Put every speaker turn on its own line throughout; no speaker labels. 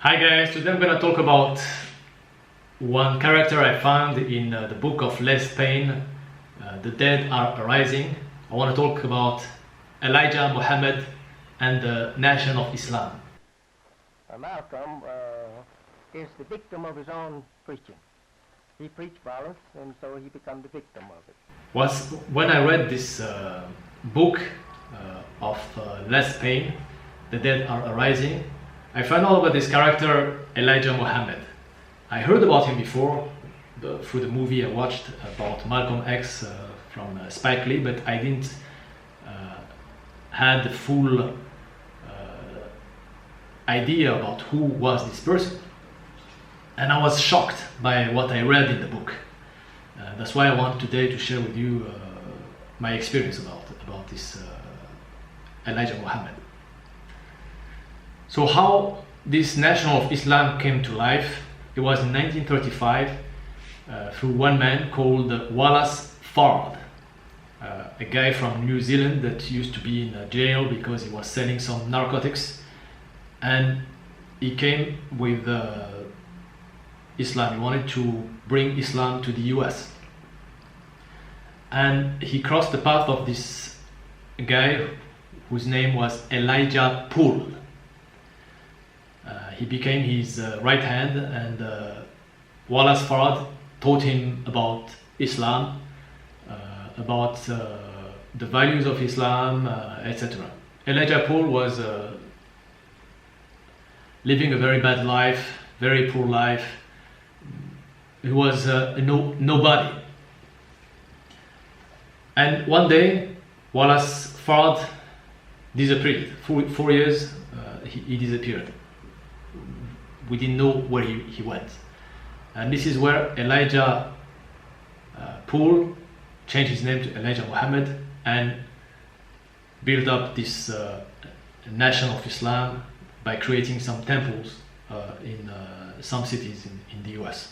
Hi guys, today I'm going to talk about one character I found in the book of Less Payne, The Dead Are Arising. I want to talk about Elijah Mohamad and the Nation of Islam.
Malcolm is the victim of his own preaching. He preached violence, and so he became the victim of it.
When I read this book of Less Payne, The Dead Are Arising, I found out about this character, Elijah Mohamad. I heard about him before through the movie I watched about Malcolm X from Spike Lee, but I didn't had the full idea about who was this person. And I was shocked by what I read in the book. That's why I want today to share with you my experience about this Elijah Mohamad. So how this Nation of Islam came to life, it was in 1935 through one man called Wallace Fard, a guy from New Zealand that used to be in jail because he was selling some narcotics, and he came with Islam. He wanted to bring Islam to the US, and he crossed the path of this guy whose name was Elijah Mohamad. He became his right hand, and Wallace Fard taught him about Islam, about the values of Islam, etc. Elijah Mohamad was living a very bad life, very poor life. He was nobody. And one day, Wallace Fard disappeared. 4 years, he disappeared. We didn't know where he went. And this is where Elijah Mohamad changed his name to Elijah Mohamad and built up this Nation of Islam by creating some temples in some cities in the US.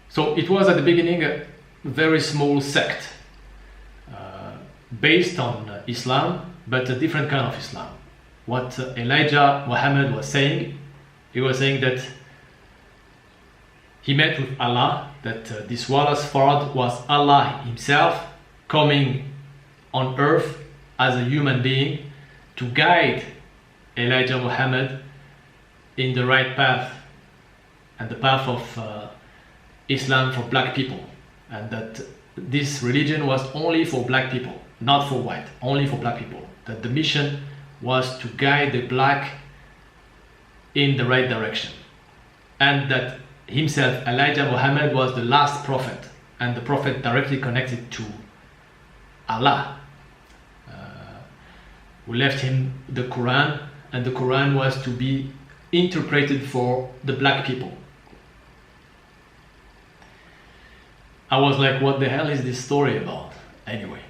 So it was at the beginning a very small sect based on Islam, but a different kind of Islam. What Elijah Mohamad was saying, he was saying that he met with Allah, that this Wallace Fard was Allah himself coming on earth as a human being to guide Elijah Mohamad in the right path, and the path of Islam for black people, and that this religion was only for black people, not for white, only for black people, that the mission was to guide the black in the right direction, and that himself, Elijah Mohamad, was the last prophet, and the prophet directly connected to Allah, who left him the Quran, and the Quran was to be interpreted for the black people. I was like, what the hell is this story about anyway?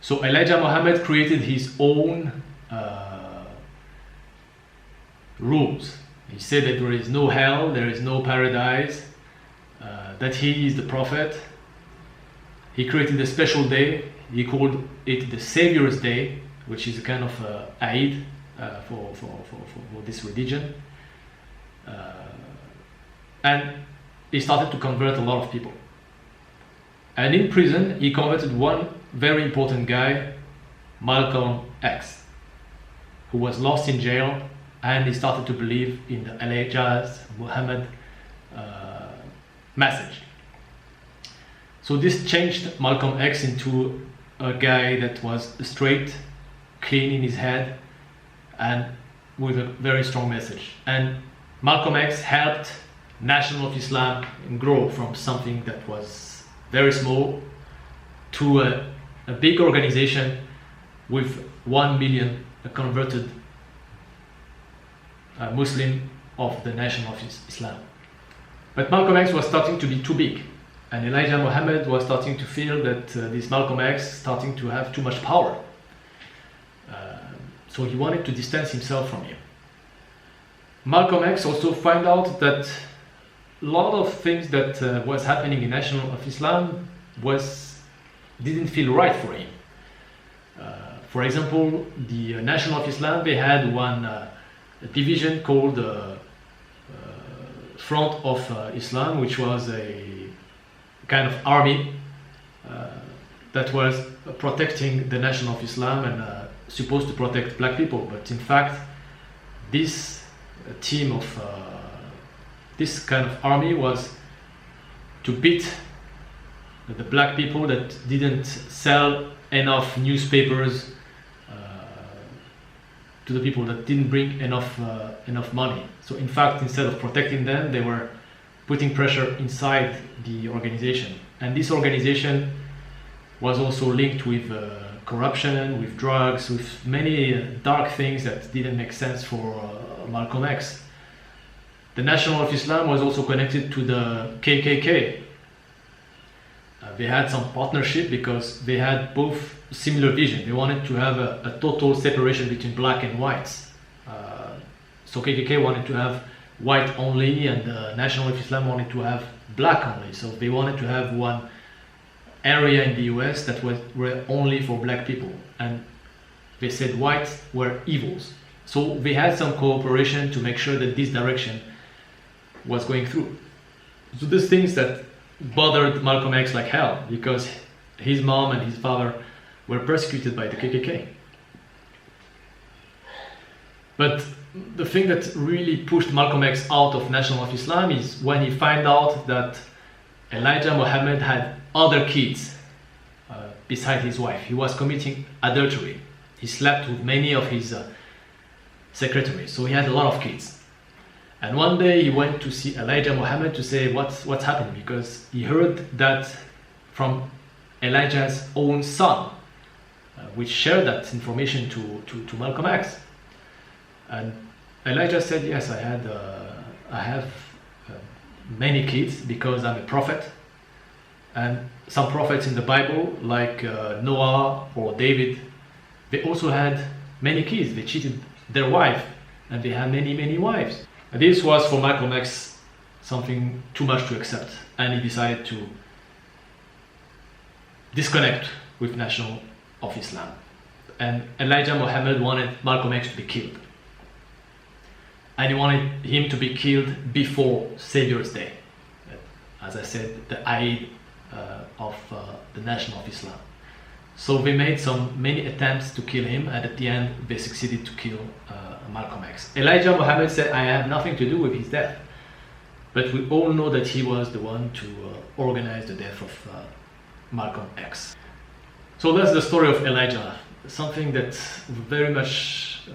So Elijah Mohamad created his own rules. He said that there is no hell, there is no paradise, that he is the prophet. He created a special day. He called it the Savior's Day, which is a kind of Eid for this religion. And he started to convert a lot of people. And in prison, he converted one very important guy, Malcolm X, who was lost in jail, and he started to believe in the Elijah Mohamad message. So this changed Malcolm X into a guy that was straight, clean in his head, and with a very strong message. And Malcolm X helped Nation of Islam grow from something that was very small to a big organization with 1 million converted Muslim of the Nation of Islam. But Malcolm X was starting to be too big, and Elijah Mohamad was starting to feel that this Malcolm X starting to have too much power. So he wanted to distance himself from him. Malcolm X also found out that a lot of things that was happening in Nation of Islam didn't feel right for him. For example, the National of Islam, they had one division called Front of Islam, which was a kind of army that was protecting the National of Islam and supposed to protect black people. But in fact, this team of this kind of army was to beat the black people that didn't sell enough newspapers to the people that didn't bring enough money. So in fact, instead of protecting them, they were putting pressure inside the organization. And this organization was also linked with corruption, with drugs, with many dark things that didn't make sense for Malcolm X. The National of Islam was also connected to the KKK. They had some partnership because they had both similar vision. They wanted to have a total separation between black and whites. So KKK wanted to have white only, and the National of Islam wanted to have black only. So they wanted to have one area in the US that were only for black people, and they said whites were evils. So they had some cooperation to make sure that this direction was going through. So these things that bothered Malcolm X like hell, because his mom and his father were persecuted by the KKK. But the thing that really pushed Malcolm X out of National of Islam is when he found out that Elijah Mohamad had other kids beside his wife. He was committing adultery. He slept with many of his secretaries, so he had a lot of kids. And one day he went to see Elijah Mohamad to say what's happening, because he heard that from Elijah's own son, which shared that information to Malcolm X. And Elijah said, yes, I have many kids because I'm a prophet. And some prophets in the Bible, like Noah or David, they also had many kids. They cheated their wife, and they had many wives. And this was for Malcolm X something too much to accept, and he decided to disconnect with National of Islam. And Elijah Mohamad wanted Malcolm X to be killed, and he wanted him to be killed before Savior's Day, as I said, the Eid of the National of Islam. So they made many attempts to kill him, and at the end they succeeded to kill Malcolm X. Elijah Mohamad said, I have nothing to do with his death, but we all know that he was the one to organize the death of Malcolm X. So that's the story of Elijah, something that very much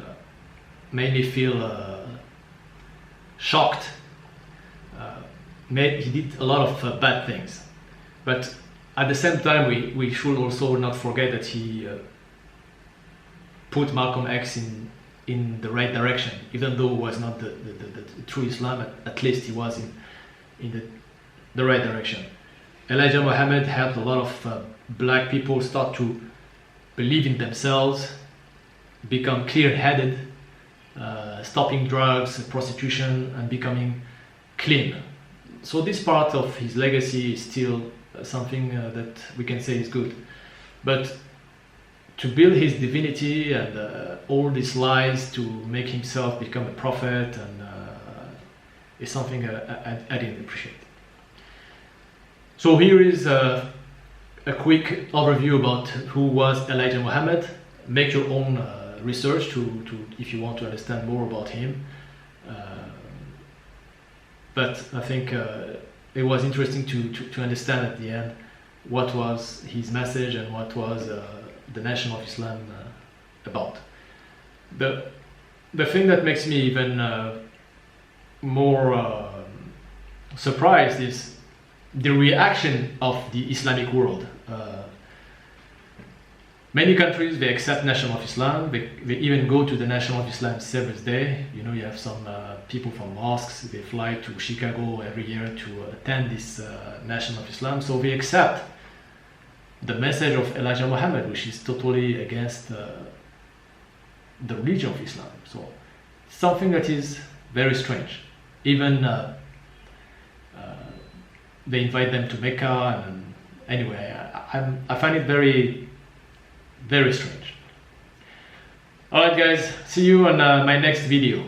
made me feel shocked. He did a lot of bad things, but at the same time we should also not forget that he put Malcolm X in the right direction, even though it was not the true Islam. At least he was in the right direction. Elijah Mohamad helped a lot of black people start to believe in themselves, become clear-headed, stopping drugs, prostitution, and becoming clean. So this part of his legacy is still something that we can say is good. But to build his divinity and all these lies to make himself become a prophet and is something I didn't appreciate. So here is a quick overview about who was Elijah Mohamad. Make your own research to if you want to understand more about him. But I think it was interesting to understand at the end what was his message and what was the National of Islam about. The thing that makes me even more surprised is the reaction of the Islamic world. Many countries, they accept National of Islam. They even go to the National of Islam Savior's Day. You know, you have some people from mosques, they fly to Chicago every year to attend this National of Islam. So they accept the message of Elijah Mohamad, which is totally against the religion of Islam. So something that is very strange. Even they invite them to Mecca, and anyway, I find it very, very strange. Alright guys, see you on my next video.